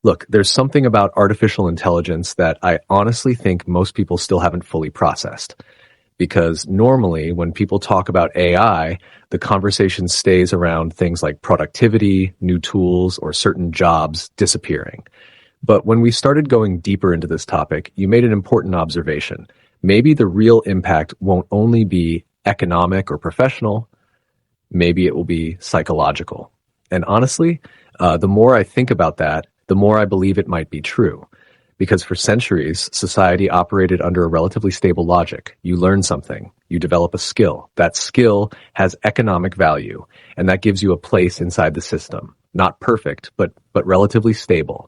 Look, there's something about artificial intelligence that I honestly think most people still haven't fully processed. Because normally when people talk about AI, the conversation stays around things like productivity, new tools, or certain jobs disappearing. But when we started going deeper into this topic, you made an important observation. Maybe the real impact won't only be economic or professional, maybe it will be psychological. And honestly, the more I think about that, the more I believe it might be true. Because for centuries, society operated under a relatively stable logic. You learn something, you develop a skill. That skill has economic value, and that gives you a place inside the system. Not perfect, but relatively stable.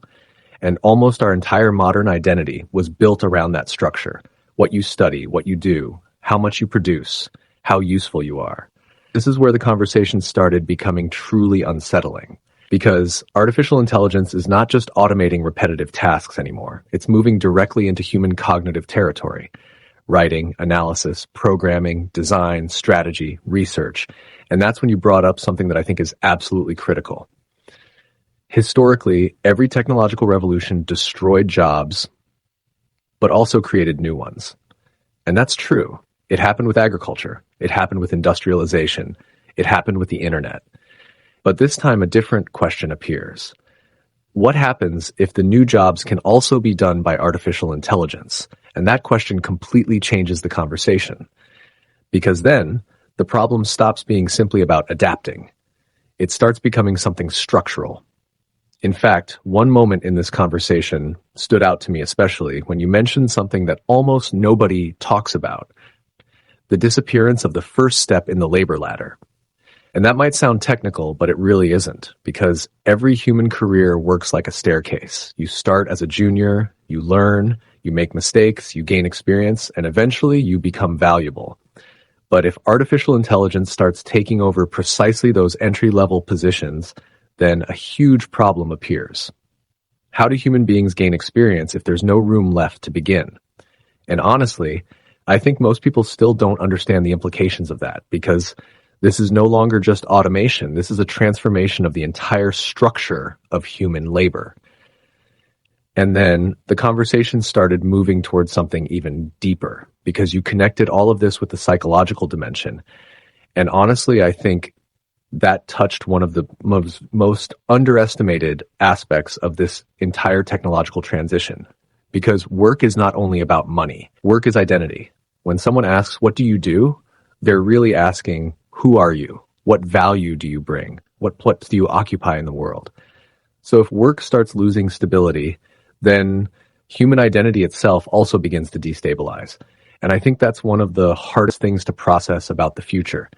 And almost our entire modern identity was built around that structure. What you study, what you do, how much you produce, how useful you are. This is where the conversation started becoming truly unsettling. Because artificial intelligence is not just automating repetitive tasks anymore. It's moving directly into human cognitive territory. Writing, analysis, programming, design, strategy, research. And that's when you brought up something that I think is absolutely critical. Historically, every technological revolution destroyed jobs, but also created new ones. And that's true. It happened with agriculture. It happened with industrialization. It happened with the internet. But this time a different question appears. What happens if the new jobs can also be done by artificial intelligence? And that question completely changes the conversation. Because then, the problem stops being simply about adapting. It starts becoming something structural. In fact, one moment in this conversation stood out to me especially when you mentioned something that almost nobody talks about. The disappearance of the first step in the labor ladder. And that might sound technical, but it really isn't, because every human career works like a staircase. You start as a junior, you learn, you make mistakes, you gain experience, and eventually you become valuable. But if artificial intelligence starts taking over precisely those entry-level positions, then a huge problem appears. How do human beings gain experience if there's no room left to begin? And honestly, I think most people still don't understand the implications of that, because this is no longer just automation. This is a transformation of the entire structure of human labor. And then the conversation started moving towards something even deeper, because you connected all of this with the psychological dimension. And honestly, I think that touched one of the most underestimated aspects of this entire technological transition. Because work is not only about money. Work is identity. When someone asks, what do you do? They're really asking, who are you? What value do you bring? What place do you occupy in the world? So if work starts losing stability, then human identity itself also begins to destabilize. And I think that's one of the hardest things to process about the future.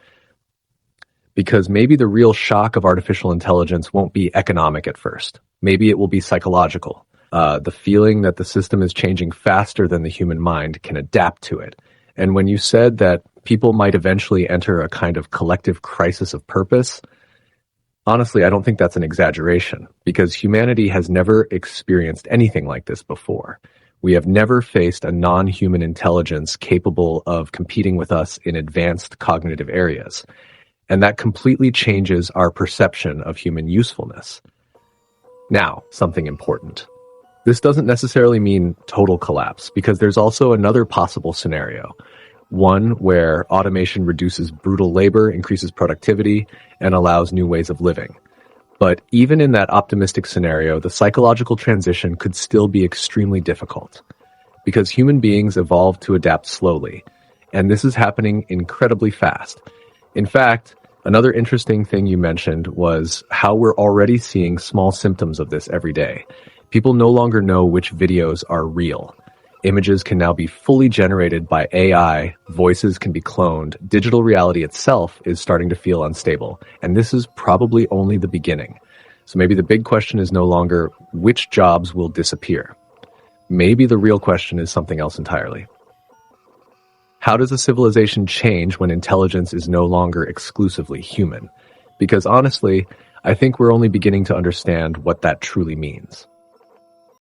Because maybe the real shock of artificial intelligence won't be economic at first. Maybe it will be psychological. The feeling that the system is changing faster than the human mind can adapt to it. And when you said that people might eventually enter a kind of collective crisis of purpose, honestly, I don't think that's an exaggeration, because humanity has never experienced anything like this before. We have never faced a non-human intelligence capable of competing with us in advanced cognitive areas. And that completely changes our perception of human usefulness. Now, something important. This doesn't necessarily mean total collapse, because there's also another possible scenario. One where automation reduces brutal labor, increases productivity, and allows new ways of living. But even in that optimistic scenario, the psychological transition could still be extremely difficult. Because human beings evolve to adapt slowly, and this is happening incredibly fast. In fact, another interesting thing you mentioned was how we're already seeing small symptoms of this every day. People no longer know which videos are real. Images can now be fully generated by AI, voices can be cloned, digital reality itself is starting to feel unstable, and this is probably only the beginning. So maybe the big question is no longer which jobs will disappear. Maybe the real question is something else entirely. How does a civilization change when intelligence is no longer exclusively human? Because honestly, I think we're only beginning to understand what that truly means.